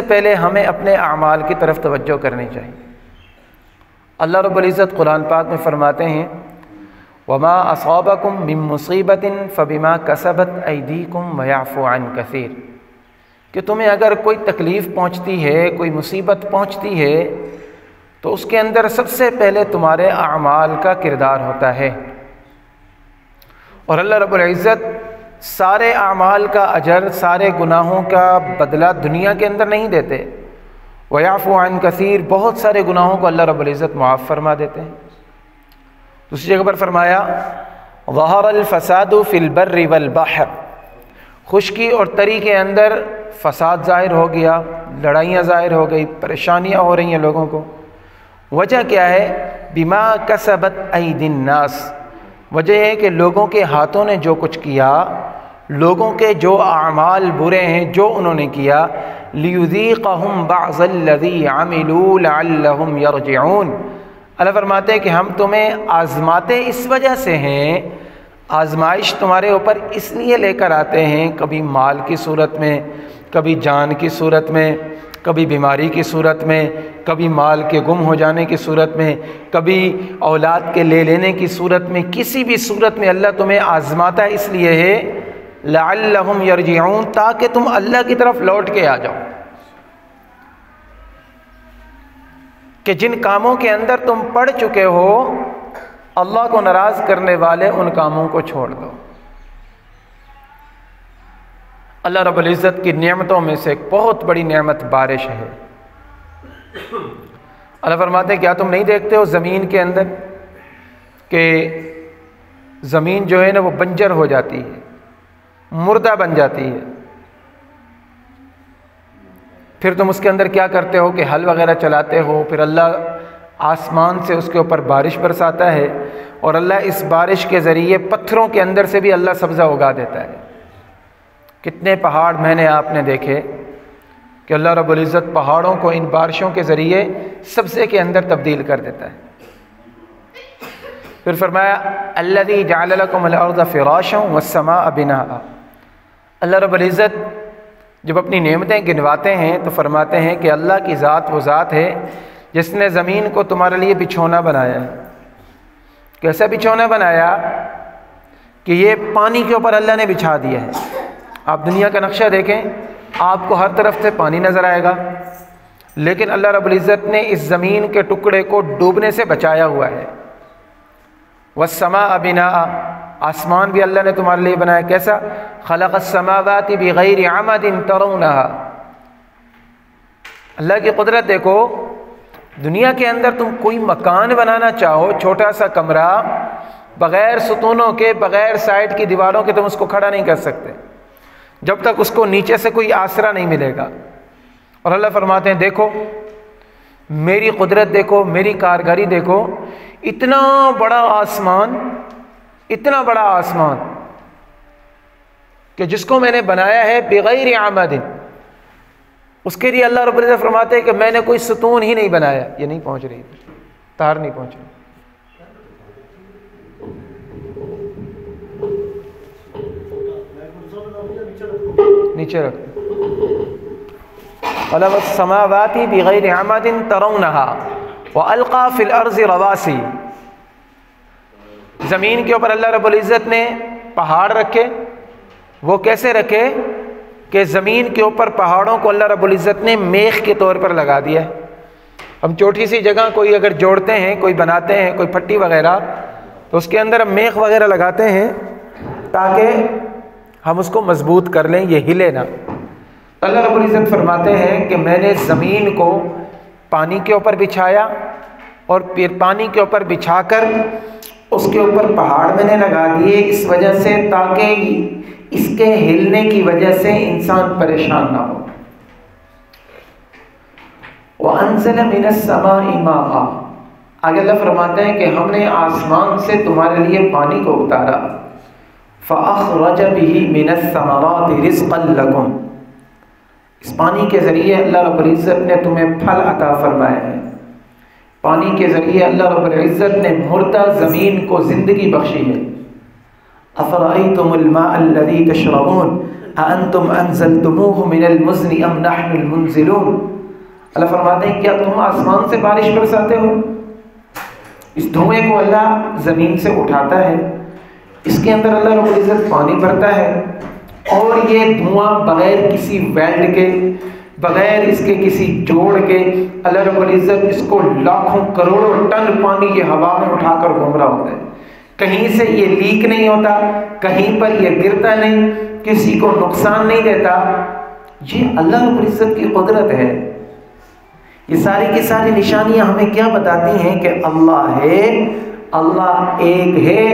سے پہلے ہمیں اپنے اعمال کی طرف توجہ کرنی چاہیے۔ اللہ رب العزت قرآن پاک میں فرماتے ہیں وما اصابکم من مصیبت فبما کسبت ایدیکم ویعفو عن کثیر، کہ تمہیں اگر کوئی تکلیف پہنچتی ہے، کوئی مصیبت پہنچتی ہے، تو اس کے اندر سب سے پہلے تمہارے اعمال کا کردار ہوتا ہے۔ اور اللہ رب العزت سارے اعمال کا اجر، سارے گناہوں کا بدلہ دنیا کے اندر نہیں دیتے۔ وَيَعْفُو عَنْ كَثِيرٍ، بہت سارے گناہوں کو اللہ رب العزت معاف فرما دیتے ہیں۔ دوسری جگہ پر فرمایا ظَهَرَ الْفَسَادُ فِي الْبَرِّ وَالْبَحْرِ، خشکی اور تری کے اندر فساد ظاہر ہو گیا، لڑائیاں ظاہر ہو گئی، پریشانیاں ہو رہی ہیں لوگوں کو۔ وجہ کیا ہے؟ بِمَا كَسَبَتْ أَيْدِي النَّاسِ، وجہ ہے کہ لوگوں کے ہاتھوں نے جو کچھ کیا، لوگوں کے جو اعمال برے ہیں جو انہوں نے کیا، لِيُذِيقَهُمْ بَعْضَ الَّذِي عَمِلُوا لَعَلَّهُمْ يَرْجِعُونَ، اللہ فرماتے ہیں کہ ہم تمہیں آزماتے اس وجہ سے ہیں، آزمائش تمہارے اوپر اس لیے لے کر آتے ہیں، کبھی مال کی صورت میں، کبھی جان کی صورت میں، کبھی بیماری کی صورت میں، کبھی مال کے گم ہو جانے کی صورت میں، کبھی اولاد کے لے لینے کی صورت میں، کسی بھی صورت میں اللہ تمہیں آزماتا ہے، اس لیے ہے لعلہم یرجعون، تاکہ تم اللہ کی طرف لوٹ کے آ جاؤ، کہ جن کاموں کے اندر تم پڑ چکے ہو اللہ کو ناراض کرنے والے، ان کاموں کو چھوڑ دو۔ اللہ رب العزت کی نعمتوں میں سے ایک بہت بڑی نعمت بارش ہے۔ اللہ فرماتے ہیں کیا تم نہیں دیکھتے ہو زمین کے اندر کہ زمین جو ہے نا وہ بنجر ہو جاتی ہے، مردہ بن جاتی ہے، پھر تم اس کے اندر کیا کرتے ہو کہ ہل وغیرہ چلاتے ہو، پھر اللہ آسمان سے اس کے اوپر بارش برساتا ہے، اور اللہ اس بارش کے ذریعے پتھروں کے اندر سے بھی اللہ سبزہ اگا دیتا ہے۔ کتنے پہاڑ میں نے آپ نے دیکھے کہ اللہ رب العزت پہاڑوں کو ان بارشوں کے ذریعے سبزے کے اندر تبدیل کر دیتا ہے۔ پھر فرمایا الذی جعل لکم الارض فراشا والسماء بناء، اللہ رب العزت جب اپنی نعمتیں گنواتے ہیں تو فرماتے ہیں کہ اللہ کی ذات وہ ذات ہے جس نے زمین کو تمہارے لیے بچھونا بنایا ہے۔ کیسا بچھونا بنایا؟ کہ یہ پانی کے اوپر اللہ نے بچھا دیا ہے۔ آپ دنیا کا نقشہ دیکھیں، آپ کو ہر طرف سے پانی نظر آئے گا، لیکن اللہ رب العزت نے اس زمین کے ٹکڑے کو ڈوبنے سے بچایا ہوا ہے۔ والسماء بناء، آسمان بھی اللہ نے تمہارے لیے بنایا۔ کیسا؟ خلق السماوات بغیر عمد ترونها، اللہ کی قدرت دیکھو، دنیا کے اندر تم کوئی مکان بنانا چاہو، چھوٹا سا کمرہ، بغیر ستونوں کے، بغیر سائڈ کی دیواروں کے تم اس کو کھڑا نہیں کر سکتے جب تک اس کو نیچے سے کوئی آسرا نہیں ملے گا۔ اور اللہ فرماتے ہیں دیکھو میری قدرت، دیکھو میری کارگری، دیکھو اتنا بڑا آسمان، اتنا بڑا آسمان کہ جس کو میں نے بنایا ہے بغیر عمد، اس کے لیے اللہ رب العزت فرماتے ہیں کہ میں نے کوئی ستون ہی نہیں بنایا۔ یہ نہیں پہنچ رہی، تار نہیں پہنچ رہی، نیچے رکھ۔ خلق السماوات بغیر عمد ترونها والقى في الارض رواسي، زمین کے اوپر اللہ رب العزت نے پہاڑ رکھے۔ وہ کیسے رکھے؟ کہ زمین کے اوپر پہاڑوں کو اللہ رب العزت نے میخ کے طور پر لگا دیا ہے۔ ہم چھوٹی سی جگہ کوئی اگر جوڑتے ہیں، کوئی بناتے ہیں، کوئی پھٹی وغیرہ، تو اس کے اندر ہم میخ وغیرہ لگاتے ہیں تاکہ ہم اس کو مضبوط کر لیں، یہ ہلے نہ۔ اللہ رب العزت فرماتے ہیں کہ میں نے زمین کو پانی کے اوپر بچھایا، اور پھر پانی کے اوپر بچھا کر اس کے اوپر پہاڑ میں نے لگا دیے، اس وجہ سے تاکہ اس کے ہلنے کی وجہ سے انسان پریشان نہ ہو۔ وَأَنزَلَ مِنَ السَّمَاءِ مَاءً، آگے اللہ فرماتے ہیں کہ ہم نے آسمان سے تمہارے لیے پانی کو اتارا۔ فَأَخْرَجَ بِهِ مِنَ الثَّمَرَاتِ رِزْقًا لَكُمْ، اس پانی کے ذریعے اللہ رب العزت نے تمہیں پھل عطا فرمائے ہیں۔ پانی کے ذریعے اللہ رب العزت نے مردہ زمین کو زندگی بخشی ہے۔ افرأیتم الماء الذی تشربون، أأنتم أنزلتموه من المزن أم نحن المنزلون۔ اللہ فرماتے ہیں کیا تم آسمان سے بارش برساتے ہو؟ اس دھوئیں کو اللہ زمین سے اٹھاتا ہے، اس کے اندر اللہ رب العزت پانی بھرتا ہے، اور یہ دھواں بغیر کسی ویلڈ کے، بغیر اس کے کسی جوڑ کے، اللہ رب العزت اس کو لاکھوں کروڑوں ٹن پانی یہ ہوا میں اٹھا کر گھوم رہا ہوتا ہے، کہیں سے یہ لیک نہیں ہوتا، کہیں پر یہ گرتا نہیں، کسی کو نقصان نہیں دیتا۔ یہ اللہ رب العزت کی قدرت ہے۔ یہ ساری کی ساری نشانیاں ہمیں کیا بتاتی ہیں کہ اللہ ہے، اللہ ایک ہے،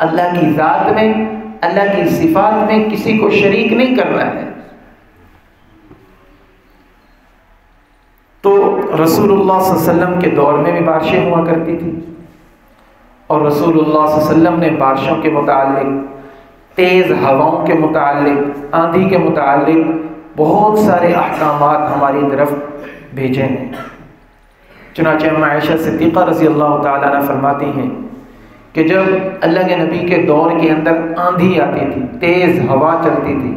اللہ کی ذات میں، اللہ کی صفات میں کسی کو شریک نہیں کر رہا ہے۔ تو رسول اللہ صلی اللہ علیہ وسلم کے دور میں بھی بارشیں ہوا کرتی تھی، اور رسول اللہ صلی اللہ علیہ وسلم نے بارشوں کے متعلق، تیز ہواؤں کے متعلق، آندھی کے متعلق بہت سارے احکامات ہماری طرف بھیجے ہیں۔ چنانچہ عائشہ صدیقہ رضی اللہ تعالیٰ عنہ فرماتی ہیں کہ جب اللہ کے نبی کے دور کے اندر آندھی آتی تھی، تیز ہوا چلتی تھی،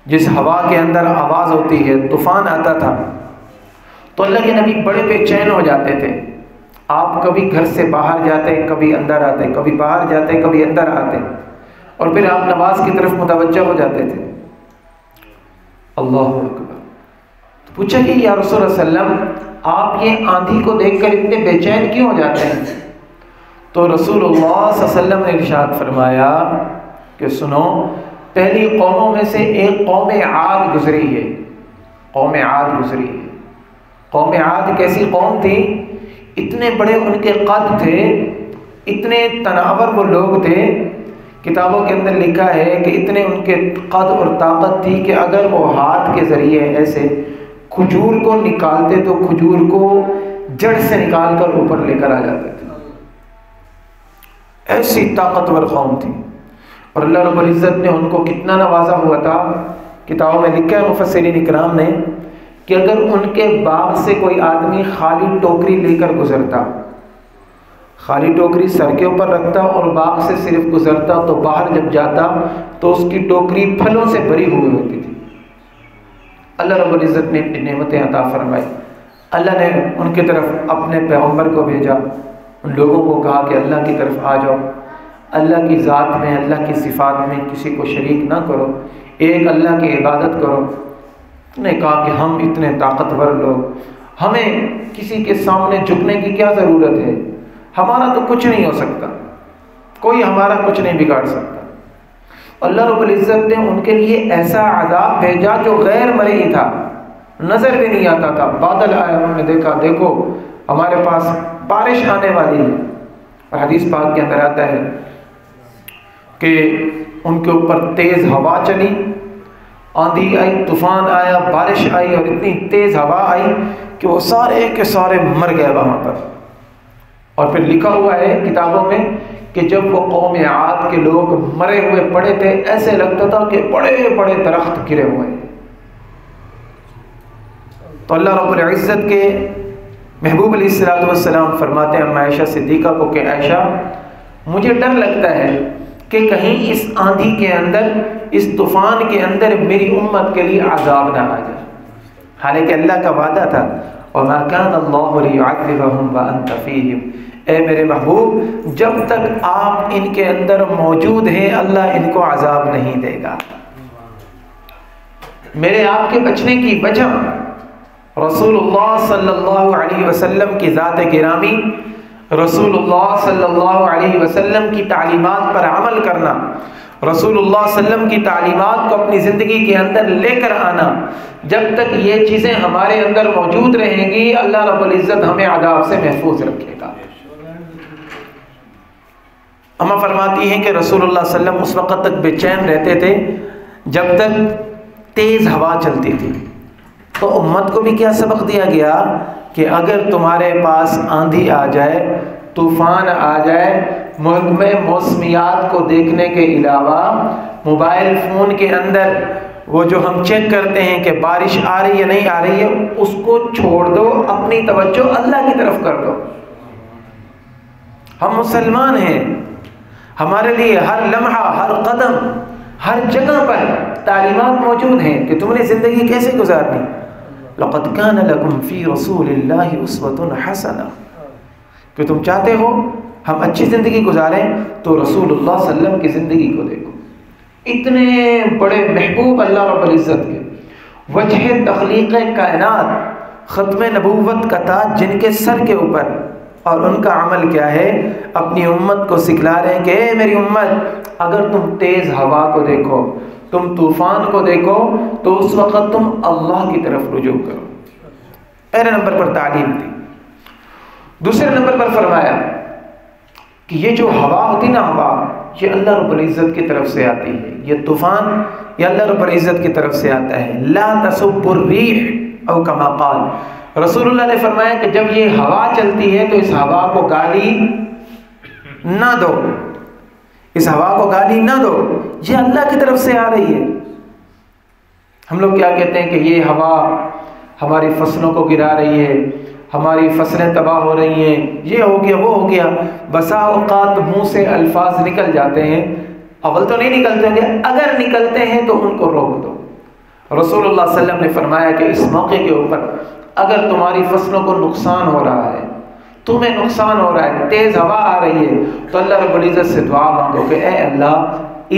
جس ہوا کے اندر آواز ہوتی ہے، طوفان آتا تھا، تو اللہ کے نبی بڑے بے چین ہو جاتے تھے۔ آپ کبھی گھر سے باہر جاتے، کبھی اندر آتے، کبھی باہر جاتے، کبھی اندر آتے، اور پھر آپ نماز کی طرف متوجہ ہو جاتے تھے۔ اللہ اکبر۔ تو پوچھا کہ یا رسول اللہ صلی اللہ علیہ وسلم آپ یہ آندھی کو دیکھ کر اتنے بے چین کیوں ہو جاتے ہیں؟ تو رسول اللہ صلی اللہ علیہ وسلم نے ارشاد فرمایا کہ سنو، پہلی قوموں میں سے ایک قوم عاد گزری ہے، قوم عاد گزری ہے۔ قوم عاد کیسی قوم تھی؟ اتنے بڑے ان کے قد تھے، اتنے تناور وہ لوگ تھے، کتابوں کے اندر لکھا ہے کہ اتنے ان کے قد اور طاقت تھی کہ اگر وہ ہاتھ کے ذریعے ایسے کھجور کو نکالتے تو کھجور کو جڑ سے نکال کر اوپر لے کر آ جاتے تھے۔ ایسی طاقتور قوم تھی، اور اللہ رب العزت نے ان کو کتنا نوازا ہوا تھا۔ کتابوں میں لکھا ہے مفسرین اکرام نے کہ اگر ان کے باغ سے کوئی آدمی خالی ٹوکری لے کر گزرتا، خالی ٹوکری سر کے اوپر رکھتا اور باغ سے صرف گزرتا، تو باہر جب جاتا تو اس کی ٹوکری پھلوں سے بھری ہوئی ہوتی تھی۔ اللہ رب العزت نے نعمتیں عطا فرمائی۔ اللہ نے ان کی طرف اپنے پیغمبر کو بھیجا، ان لوگوں کو کہا کہ اللہ کی طرف آ جاؤ، اللہ کی ذات میں، اللہ کی صفات میں کسی کو شریک نہ کرو، ایک اللہ کی عبادت کرو۔ نے کہا کہ ہم اتنے طاقتور لوگ، ہمیں کسی کے سامنے جھکنے کی کیا ضرورت ہے؟ ہمارا تو کچھ نہیں ہو سکتا، کوئی ہمارا کچھ نہیں بگاڑ سکتا۔ اللہ رب العزت نے ان کے لیے ایسا عذاب بھیجا جو غیر مرئی تھا، نظر بھی نہیں آتا تھا۔ بادل آیا، انہوں نے دیکھا، دیکھو ہمارے پاس بارش آنے والی ہے، اور حدیث پاک کے اندر آتا ہے کہ ان کے اوپر تیز ہوا چلی، آندھی آئی، طوفان آیا، بارش آئی، اور اتنی تیز ہوا آئی کہ وہ سارے کے سارے مر گئے وہاں پر۔ اور پھر لکھا ہوا ہے کتابوں میں کہ جب وہ قوم عاد کے لوگ مرے ہوئے پڑے تھے، ایسے لگتا تھا کہ بڑے بڑے درخت گرے ہوئے ہیں۔ تو اللہ رب العزت کے محبوب علیہ الصلوۃ والسلام فرماتے ہیں عائشہ صدیقہ کو کہ عائشہ، مجھے ڈر لگتا ہے کہ کہیں اس آندھی کے اندر، اس طوفان کے اندر میری امت کے لیے عذاب نہ آ جائے، حالانکہ اللہ کا وعدہ تھا وَمَا كَانَ اللَّهُ لِيُعَذِّبَهُمْ وَأَنْتَ فِيهِمْ، اے میرے محبوب جب تک آپ ان کے اندر موجود ہیں اللہ ان کو عذاب نہیں دے گا۔ میرے آپ کے بچنے کی وجہ رسول اللہ صلی اللہ علیہ وسلم کی ذات گرامی، رسول اللہ صلی اللہ علیہ وسلم کی تعلیمات پر عمل کرنا، رسول اللہ صلی اللہ علیہ وسلم کی تعلیمات کو اپنی زندگی کے اندر لے کر آنا، جب تک یہ چیزیں ہمارے اندر موجود رہیں گی اللہ رب العزت ہمیں عذاب سے محفوظ رکھے گا۔ اما فرماتی ہیں کہ رسول اللہ صلی اللہ علیہ وسلم اس وقت تک بے چین رہتے تھے جب تک تیز ہوا چلتی تھی۔ تو امت کو بھی کیا سبق دیا گیا کہ اگر تمہارے پاس آندھی آ جائے، طوفان آ جائے، محکمہ موسمیات کو دیکھنے کے علاوہ موبائل فون کے اندر وہ جو ہم چیک کرتے ہیں کہ بارش آ رہی ہے نہیں آ رہی ہے، اس کو چھوڑ دو، اپنی توجہ اللہ کی طرف کر دو۔ ہم مسلمان ہیں، ہمارے لیے ہر لمحہ، ہر قدم، ہر جگہ پر تعلیمات موجود ہیں کہ تم نے زندگی کیسے گزارنی. لقد كان لكم في رسول الله اسوة حسنة، کہ تم چاہتے ہو ہم اچھی زندگی گزاریں تو رسول اللہ صلی اللہ علیہ وسلم کی زندگی کو دیکھو. اتنے بڑے محبوب اللہ رب العزت کے، وجہ تخلیق کائنات، ختم نبوت کا تاج جن کے سر کے اوپر، اور ان کا عمل کیا ہے؟ اپنی امت کو سکھلا رہے ہیں کہ اے میری امت، اگر تم تیز ہوا کو دیکھو، تم طوفان کو دیکھو، تو اس وقت تم اللہ کی طرف رجوع کرو. پہلے نمبر پر تعلیم دی. دوسرے نمبر پر فرمایا کہ یہ جو ہوا ہوتی نا، ہوا یہ اللہ رب العزت کی طرف سے آتی ہے، یہ طوفان یہ اللہ رب العزت کی طرف سے آتا ہے. لا تسب الريح او کما قال، رسول اللہ نے فرمایا کہ جب یہ ہوا چلتی ہے تو اس ہوا کو گالی نہ دو، اس ہوا کو گالی نہ دو، یہ اللہ کی طرف سے آ رہی ہے. ہم لوگ کیا کہتے ہیں کہ یہ ہوا ہماری فصلوں کو گرا رہی ہے، ہماری فصلیں تباہ ہو رہی ہیں، یہ ہو گیا وہ ہو گیا. بسا اوقات منہ سے الفاظ نکل جاتے ہیں، اول تو نہیں نکلتے ہوں گے، اگر نکلتے ہیں تو ان کو روک دو. رسول اللہ صلی اللہ علیہ وسلم نے فرمایا کہ اس موقع کے اوپر اگر تمہاری فصلوں کو نقصان ہو رہا ہے، تمہیں نقصان ہو رہا ہے، تیز ہوا آ رہی ہے، تو اللہ رب العزت سے دعا مانگو کہ اے اللہ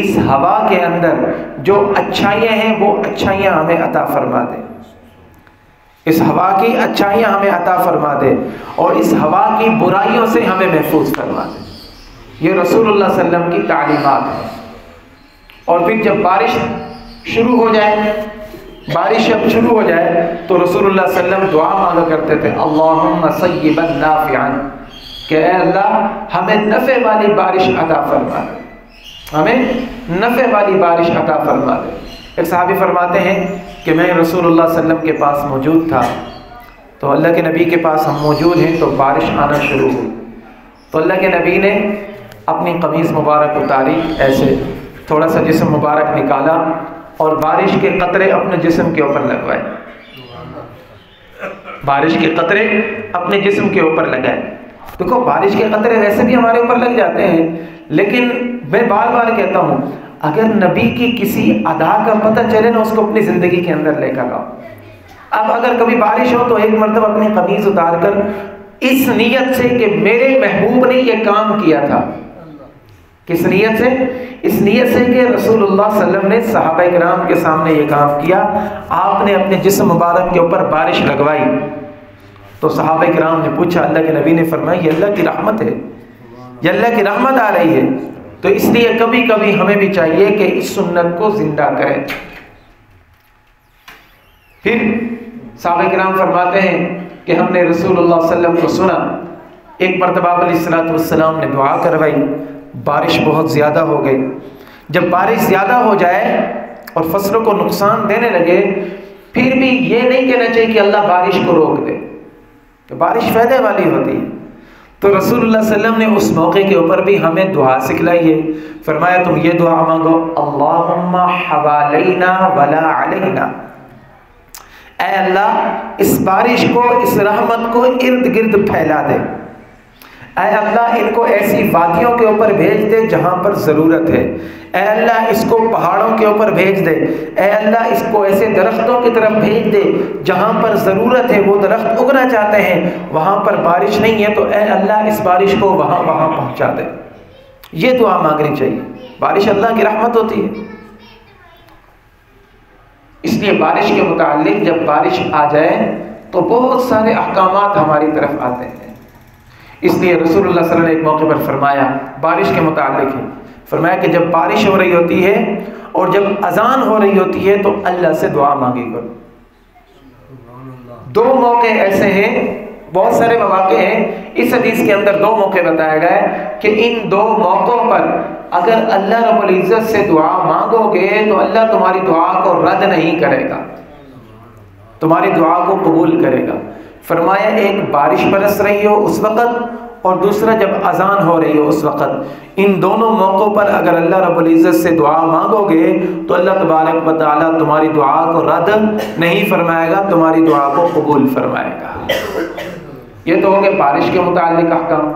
اس ہوا کے اندر جو اچھائیاں ہیں وہ اچھائیاں ہمیں عطا فرما دے، اس ہوا کی اچھائیاں ہمیں عطا فرما دے، اور اس ہوا کی برائیوں سے ہمیں محفوظ فرما دے. یہ رسول اللہ صلی اللہ علیہ وسلم کی تعلیمات ہیں. اور پھر جب بارش شروع ہو جائے، بارش جب شروع ہو جائے تو رسول اللہ صلی اللہ علیہ وسلم دعا مانگا کرتے تھے، اللہم صیبا نافعا، کہ اے اللہ ہمیں نفع والی بارش عطا فرما دے، ہمیں نفع والی بارش عطا فرما دے. ایک صحابی فرماتے ہیں کہ میں رسول اللہ صلی اللہ علیہ وسلم کے پاس موجود تھا، تو اللہ کے نبی کے پاس ہم موجود ہیں تو بارش آنا شروع ہوئی، تو اللہ کے نبی نے اپنی قمیض مبارک اتاری، ایسے تھوڑا سا جسم مبارک نکالا اور بارش کے قطرے اپنے جسم کے اوپر لگوائے، بارش کے قطرے اپنے جسم کے اوپر لگائے. دیکھو بارش کے قطرے ویسے بھی ہمارے اوپر لگ جاتے ہیں، لیکن میں بار بار کہتا ہوں اگر نبی کی کسی ادا کا پتہ چلے نا، اس کو اپنی زندگی کے اندر لے کر آؤ. اب اگر کبھی بارش ہو تو ایک مرتبہ اپنی قمیض اتار کر اس نیت سے کہ میرے محبوب نے یہ کام کیا تھا، کس نیت سے؟ اس نیت سے کہ رسول اللہ صلی اللہ علیہ وسلم نے صحابہ کرام کے سامنے یہ کام کیا، آپ نے اپنے جسم مبارک کے اوپر بارش لگوائی. تو صحابہ کرام نے پوچھا، اللہ کے نبی نے فرمایا یہ اللہ کی رحمت ہے، یہ اللہ کی رحمت آ رہی ہے. تو اس لیے کبھی کبھی ہمیں بھی چاہیے کہ اس سنت کو زندہ کریں. پھر صحابہ کرام فرماتے ہیں کہ ہم نے رسول اللہ صلی اللہ علیہ وسلم کو سنا، ایک مرتبہ علیہ الصلوۃ والسلام نے دعا کروائی، بارش بہت زیادہ ہو گئی. جب بارش زیادہ ہو جائے اور فصلوں کو نقصان دینے لگے، پھر بھی یہ نہیں کہنا چاہیے کہ اللہ بارش کو روک دے، کہ بارش فائدے والی ہوتی ہے. تو رسول اللہ صلی اللہ علیہ وسلم نے اس موقع کے اوپر بھی ہمیں دعا سکھلائی ہے. فرمایا تم یہ دعا مانگو، اللہم حوالینا ولا علینا، اے اللہ اس بارش کو، اس رحمت کو ارد گرد پھیلا دے. اے اللہ ان کو ایسی وادیوں کے اوپر بھیج دے جہاں پر ضرورت ہے. اے اللہ اس کو پہاڑوں کے اوپر بھیج دے. اے اللہ اس کو ایسے درختوں کی طرف بھیج دے جہاں پر ضرورت ہے، وہ درخت اگنا چاہتے ہیں، وہاں پر بارش نہیں ہے، تو اے اللہ اس بارش کو وہاں پہنچا دے. یہ دعا مانگنی چاہیے. بارش اللہ کی رحمت ہوتی ہے. اس لیے بارش کے متعلق جب بارش آ جائے تو بہت سارے احکامات ہماری طرف آتے ہیں. اس لیے رسول اللہ صلی اللہ علیہ وسلم نے ایک موقع پر فرمایا، بارش کے متعلق ہے، فرمایا کہ جب بارش ہو رہی ہوتی ہے اور جب اذان ہو رہی ہوتی ہے تو اللہ سے دعا مانگی کرو. دو موقع ایسے ہیں، بہت سارے مواقع ہیں، اس حدیث کے اندر دو موقع بتایا گیا ہے کہ ان دو موقعوں پر اگر اللہ رب العزت سے دعا مانگو گے تو اللہ تمہاری دعا کو رد نہیں کرے گا، تمہاری دعا کو قبول کرے گا. فرمایا ایک بارش برس رہی ہو اس وقت اور دوسرا جب اذان ہو رہی ہو اس وقت. ان دونوں موقعوں پر اگر اللہ رب العزت سے دعا مانگو گے تو اللہ تبارک و تعالیٰ تمہاری دعا کو رد نہیں فرمائے گا، تمہاری دعا کو قبول فرمائے گا. یہ تو ہو گئے بارش کے متعلق احکام.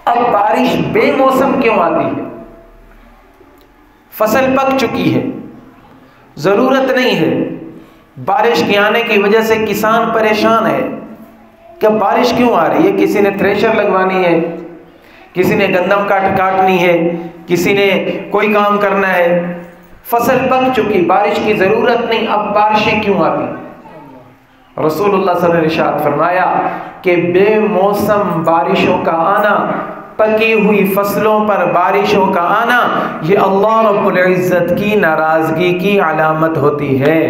اب بارش بے موسم کیوں آتی ہے؟ فصل پک چکی ہے، ضرورت نہیں ہے، بارش کے آنے کی وجہ سے کسان پریشان ہے کہ بارش کیوں آ رہی ہے، کسی نے تھریشر لگوانی ہے، کسی نے گندم کاٹنی ہے، کسی نے کوئی کام کرنا ہے، فصل پک چکی، بارش کی ضرورت نہیں، اب بارشیں کیوں آتی؟ رسول اللہ صلی اللہ علیہ وسلم نے ارشاد فرمایا کہ بے موسم بارشوں کا آنا، پکی ہوئی فصلوں پر بارشوں کا آنا، یہ اللہ رب العزت کی ناراضگی کی علامت ہوتی ہے،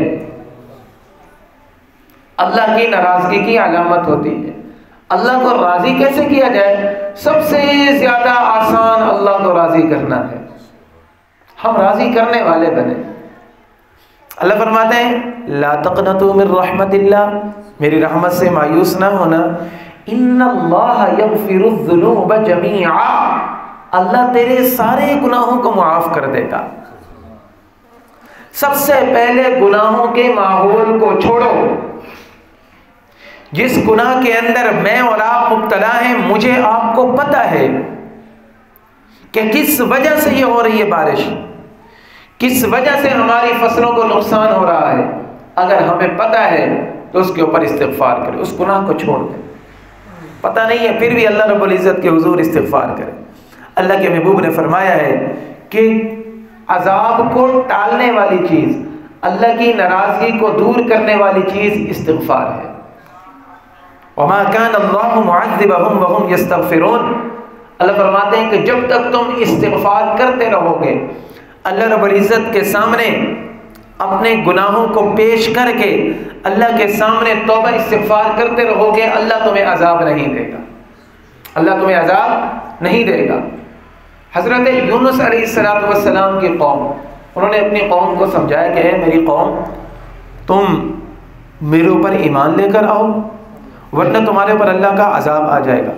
اللہ کی ناراضگی کی علامت ہوتی ہے۔ اللہ کو راضی کیسے کیا جائے؟ سب سے زیادہ آسان اللہ کو راضی کرنا ہے، ہم راضی کرنے والے بنے۔ اللہ فرماتے ہیں لا تقنطوا من رحمت اللہ، میری رحمت سے مایوس نہ ہونا، ان اللہ یغفر الذنوب جميعا، اللہ تیرے سارے گناہوں کو معاف کر دے گا۔ سب سے پہلے گناہوں کے ماحول کو چھوڑو، جس گناہ کے اندر میں اور آپ مبتلا ہیں، مجھے آپ کو پتہ ہے کہ کس وجہ سے یہ ہو رہی ہے بارش، کس وجہ سے ہماری فصلوں کو نقصان ہو رہا ہے، اگر ہمیں پتہ ہے تو اس کے اوپر استغفار کرے، اس گناہ کو چھوڑ دیں۔ پتہ نہیں ہے پھر بھی اللہ رب العزت کے حضور استغفار کرے۔ اللہ کے محبوب نے فرمایا ہے کہ عذاب کو ٹالنے والی چیز، اللہ کی ناراضگی کو دور کرنے والی چیز استغفار ہے۔ وما كان الله معذبهم وهم يستغفرون، اللہ فرماتے ہیں کہ جب تک تم استغفار کرتے رہو گے، اللہ رب العزت کے سامنے اپنے گناہوں کو پیش کر کے اللہ کے سامنے توبہ استغفار کرتے رہو گے، اللہ تمہیں عذاب نہیں دے گا، اللہ تمہیں عذاب نہیں دے گا۔ حضرت یونس علیہ السلام کی قوم، انہوں نے اپنی قوم کو سمجھایا کہ اے میری قوم، تم میرے اوپر ایمان لے کر آؤ ورنہ تمہارے اوپر اللہ کا عذاب آ جائے گا۔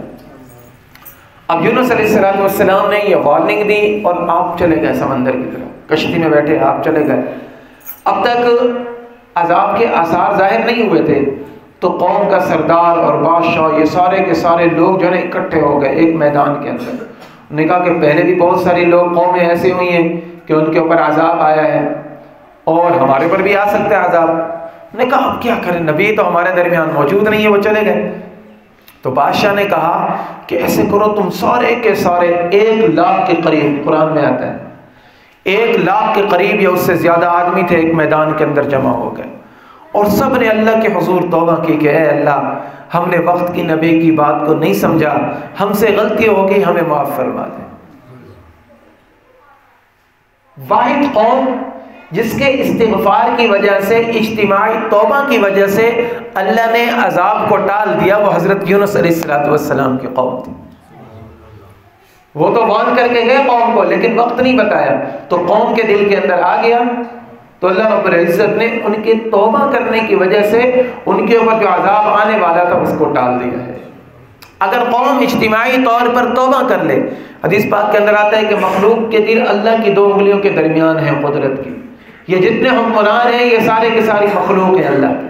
اب یونس علیہ السلام نے یہ وارننگ دی اور آپ چلے گئے سمندر کی طرف، کشتی میں بیٹھے آپ چلے گئے۔ اب تک عذاب کے آثار ظاہر نہیں ہوئے تھے، تو قوم کا سردار اور بادشاہ، یہ سارے کے سارے لوگ جو ہے اکٹھے ہو گئے ایک میدان کے اندر۔ انہوں نے کہا کہ پہلے بھی بہت ساری لوگ قومیں ایسی ہوئی ہیں کہ ان کے اوپر عذاب آیا ہے اور ہمارے پر بھی آ سکتا ہے عذاب۔ نے کہا اب کیا کریں، نبی تو ہمارے درمیان موجود نہیں ہے، وہ چلے گئے۔ تو بادشاہ نے کہا کہ ایسے کرو، تم سارے کے سارے 1,00,000 کے قریب، قرآن میں آتا ہے 1,00,000 کے قریب یا اس سے زیادہ آدمی تھے، ایک میدان کے اندر جمع ہو گئے اور سب نے اللہ کے حضور توبہ کی کہ اے اللہ، ہم نے وقت کی نبی کی بات کو نہیں سمجھا، ہم سے غلطی ہو گئی، ہمیں معاف فرما دیں۔ واحد قوم جس کے استغفار کی وجہ سے، اجتماعی توبہ کی وجہ سے اللہ نے عذاب کو ٹال دیا، وہ حضرت یونس علیہ السلام کی قوم تھی۔ وہ تو وان کر کے گئے قوم کو، لیکن وقت نہیں بتایا، تو قوم کے دل کے اندر آ گیا، تو اللہ رب العزت نے ان کے توبہ کرنے کی وجہ سے ان کے اوپر جو عذاب آنے والا تھا اس کو ٹال دیا ہے۔ اگر قوم اجتماعی طور پر توبہ کر لے، حدیث پاک کے اندر آتا ہے کہ مخلوق کے دل اللہ کی 2 انگلیوں کے درمیان ہیں، قدرت کی، یہ جتنے حکمران ہیں یہ سارے کی ساری مخلوق ہیں اللہ کی۔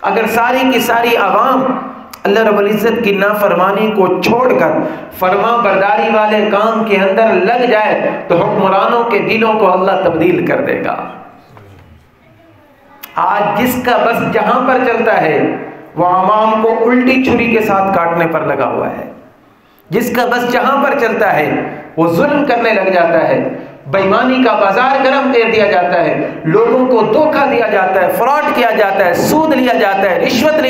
اگر ساری کی ساری عوام اللہ رب العزت کی نافرمانی کو چھوڑ کر فرما برداری والے کام کے اندر لگ جائے تو حکمرانوں کے دلوں کو اللہ تبدیل کر دے گا۔ آج جس کا بس جہاں پر چلتا ہے وہ عوام کو الٹی چھری کے ساتھ کاٹنے پر لگا ہوا ہے، جس کا بس جہاں پر چلتا ہے وہ ظلم کرنے لگ جاتا ہے، بےایمانی کا بازار گرم کر دیا جاتا ہے، لوگوں کو دھوکہ دیا جاتا ہے، فراڈ کیا جاتا ہے، سود لیا جاتا ہے، رشوت لی